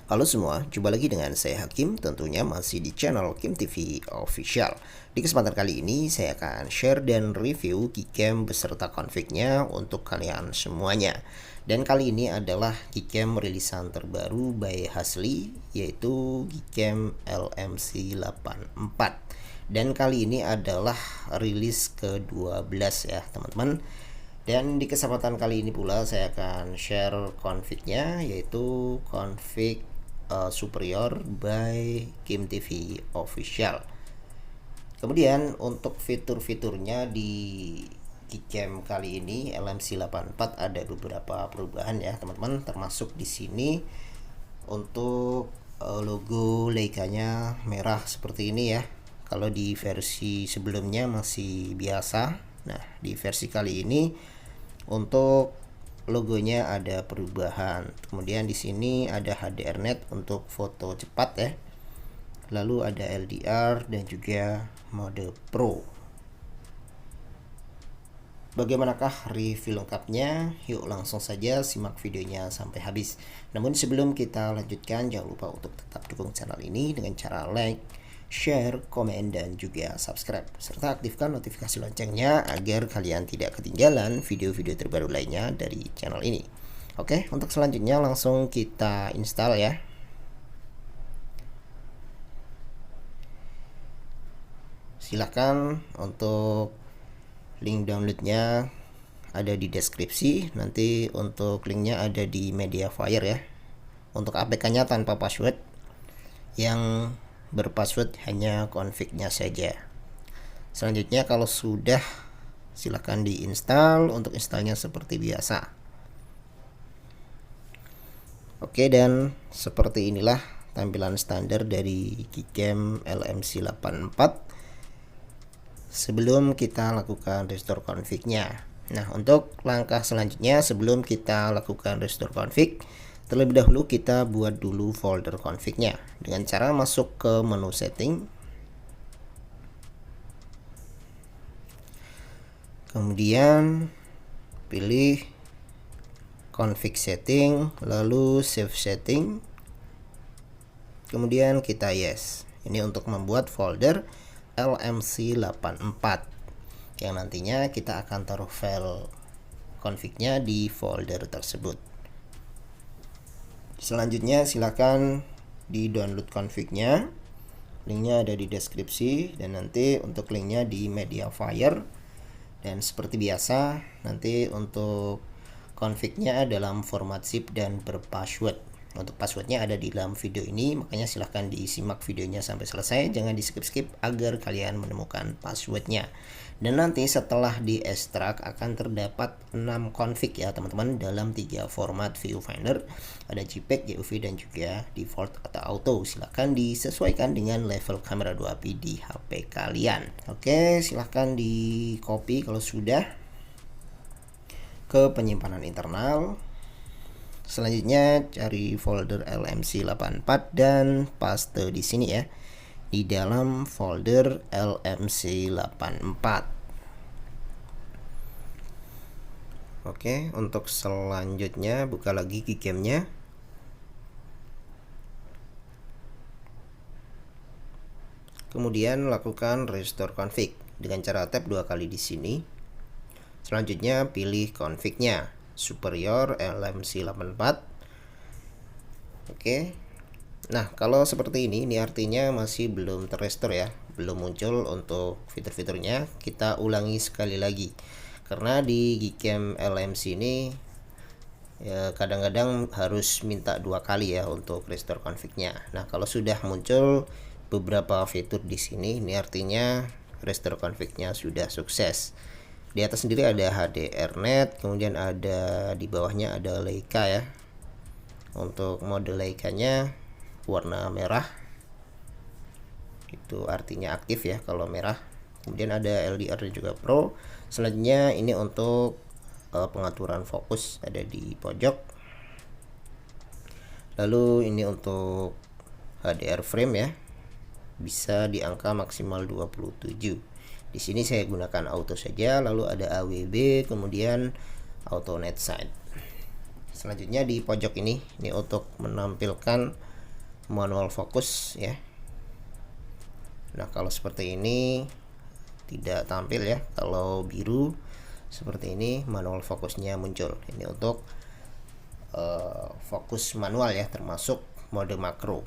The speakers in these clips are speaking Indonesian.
Halo semua, jumpa lagi dengan saya Hakim, tentunya masih di channel Kim TV Official. Di kesempatan kali ini saya akan share dan review Gcam beserta config-nya untuk kalian semuanya. Dan kali ini adalah Gcam rilisan terbaru by Hasli, yaitu Gcam LMC84. Dan kali ini adalah rilis ke-12 ya teman-teman. Dan di kesempatan kali ini pula saya akan share config-nya, yaitu config superior by Kim TV Official. Kemudian untuk fitur-fiturnya di Gcam kali ini LMC84 ada beberapa perubahan ya teman-teman, termasuk di sini untuk logo Leica-nya merah seperti ini ya. Kalau di versi sebelumnya masih biasa. Nah, di versi kali ini untuk logonya ada perubahan. Kemudian di sini ada HDRnet untuk foto cepat ya. Lalu ada LDR dan juga mode Pro. Bagaimanakah review lengkapnya? Yuk langsung saja simak videonya sampai habis. Namun sebelum kita lanjutkan, jangan lupa untuk tetap dukung channel ini dengan cara like, share, komen, dan juga subscribe. Serta aktifkan notifikasi loncengnya agar kalian tidak ketinggalan video-video terbaru lainnya dari channel ini. Oke, untuk selanjutnya langsung kita install ya. Silahkan untuk link downloadnya ada di deskripsi. Nanti untuk linknya ada di Mediafire ya. Untuk APK-nya tanpa password, yang berpassword hanya config-nya saja. Selanjutnya kalau sudah, silahkan diinstal. Untuk installnya seperti biasa. Oke, dan seperti inilah tampilan standar dari Gcam LMC84 sebelum kita lakukan restore config-nya. Nah, untuk langkah selanjutnya sebelum kita lakukan restore config, terlebih dahulu kita buat dulu folder config-nya dengan cara masuk ke menu setting, kemudian pilih config setting, lalu save setting, kemudian kita yes. Ini untuk membuat folder LMC84 yang nantinya kita akan taruh file config-nya di folder tersebut. Selanjutnya silakan di download config-nya, linknya ada di deskripsi, dan nanti untuk linknya di Mediafire. Dan seperti biasa nanti untuk config-nya dalam format zip dan berpassword. Untuk passwordnya ada di dalam video ini, makanya silahkan disimak videonya sampai selesai, jangan di skip-skip agar kalian menemukan passwordnya. Dan nanti setelah di extract akan terdapat 6 config ya teman-teman, dalam 3 format viewfinder, ada JPEG, JPG, dan juga default atau auto. Silahkan disesuaikan dengan level kamera 2p di HP kalian. Oke, silahkan di copy kalau sudah ke penyimpanan internal. Selanjutnya cari folder LMC84 dan paste di sini ya, di dalam folder LMC84. Oke, untuk selanjutnya buka lagi Gcam-nya. Kemudian lakukan restore config dengan cara tap 2 kali di sini. Selanjutnya pilih config-nya superior LMC84. Oke. Nah, kalau seperti ini artinya masih belum terrestore ya, belum muncul untuk fitur-fiturnya. Kita ulangi sekali lagi, karena di Gcam LMC ini ya kadang-kadang harus minta 2 kali ya untuk restore config-nya. Nah, kalau sudah muncul beberapa fitur di sini, ini artinya restore config-nya sudah sukses. Di atas sendiri ada HDRnet, kemudian ada di bawahnya ada Leica ya. Untuk mode Leica-nya warna merah, itu artinya aktif ya kalau merah. Kemudian ada LDR dan juga Pro. Selanjutnya ini untuk pengaturan fokus, ada di pojok. Lalu ini untuk HDR frame ya, bisa di angka maksimal 27. Di sini saya gunakan auto saja, lalu ada AWB, kemudian auto net side. Selanjutnya di pojok ini untuk menampilkan manual fokus ya. Nah kalau seperti ini tidak tampil ya, kalau biru seperti ini manual fokusnya muncul. Ini untuk fokus manual ya, termasuk mode makro.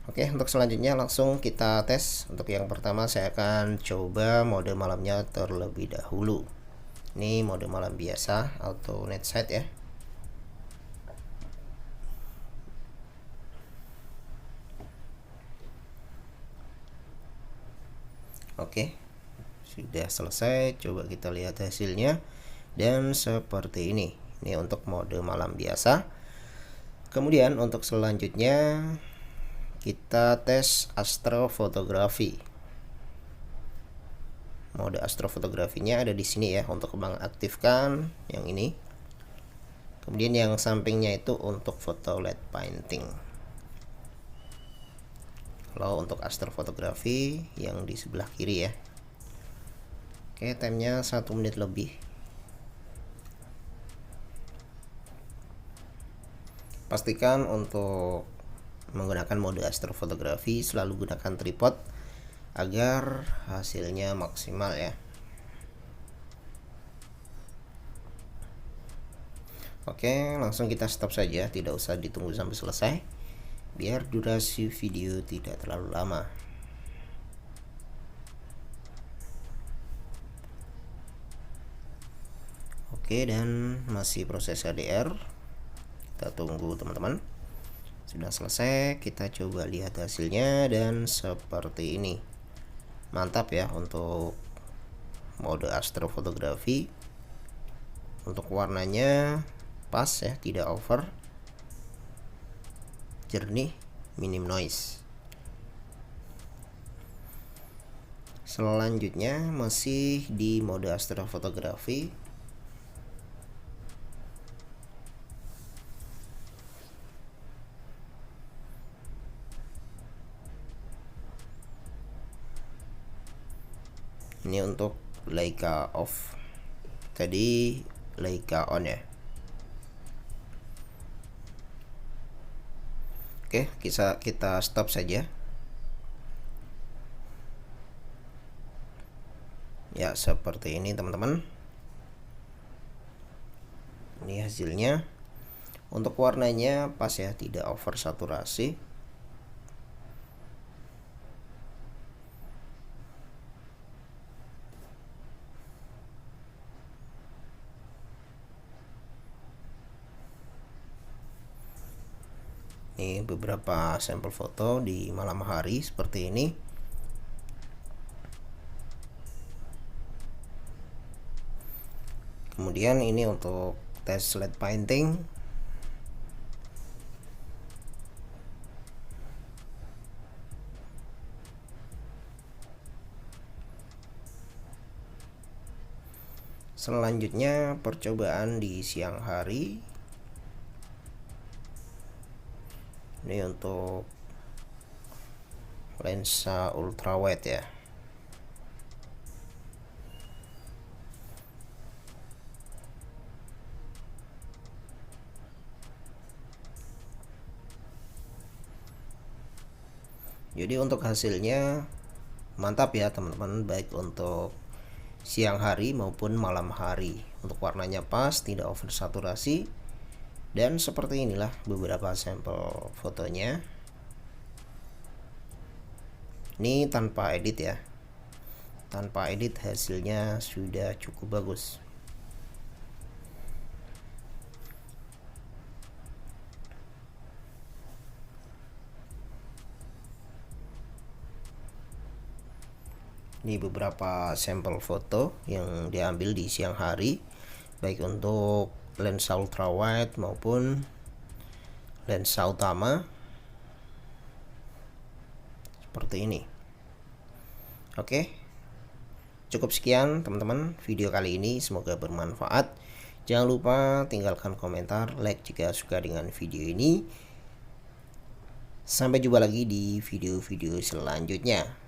Oke, untuk selanjutnya langsung kita tes. Untuk yang pertama saya akan coba mode malamnya terlebih dahulu. Ini mode malam biasa, auto night sight ya. Oke, sudah selesai. Coba kita lihat hasilnya. Dan seperti ini. Ini untuk mode malam biasa. Kemudian untuk selanjutnya kita tes astrofotografi. Mode astrofotografinya ada di sini ya, untuk mengaktifkan yang ini. Kemudian yang sampingnya itu untuk foto LED painting. Kalau untuk astrofotografi yang di sebelah kiri ya. Oke, timenya 1 menit lebih. Pastikan untuk menggunakan mode astrofotografi selalu gunakan tripod agar hasilnya maksimal ya. Oke, langsung kita stop saja, tidak usah ditunggu sampai selesai biar durasi video tidak terlalu lama. Oke, dan masih proses HDR. Kita tunggu teman-teman. Sudah selesai, kita coba lihat hasilnya dan seperti ini. Mantap ya untuk mode astrofotografi. Untuk warnanya pas ya, tidak over, jernih, minim noise. Selanjutnya masih di mode astrofotografi. Ini untuk Leica off, tadi Leica on ya. Oke, kita stop saja ya, seperti ini teman-teman. Ini hasilnya. Untuk warnanya pas ya, tidak over saturasi. Ini beberapa sampel foto di malam hari seperti ini. Kemudian ini untuk tes LED painting. Selanjutnya percobaan di siang hari. Ini untuk lensa ultrawide ya. Jadi untuk hasilnya mantap ya teman-teman, baik untuk siang hari maupun malam hari. Untuk warnanya pas, tidak over saturasi. Dan seperti inilah beberapa sampel fotonya. Ini tanpa edit ya. Tanpa edit hasilnya sudah cukup bagus. Ini beberapa sampel foto yang diambil di siang hari, baik untuk lensa ultrawide maupun lensa utama seperti ini. Oke, cukup sekian teman-teman video kali ini, semoga bermanfaat. Jangan lupa tinggalkan komentar, like jika suka dengan video ini. Sampai jumpa lagi di video-video selanjutnya.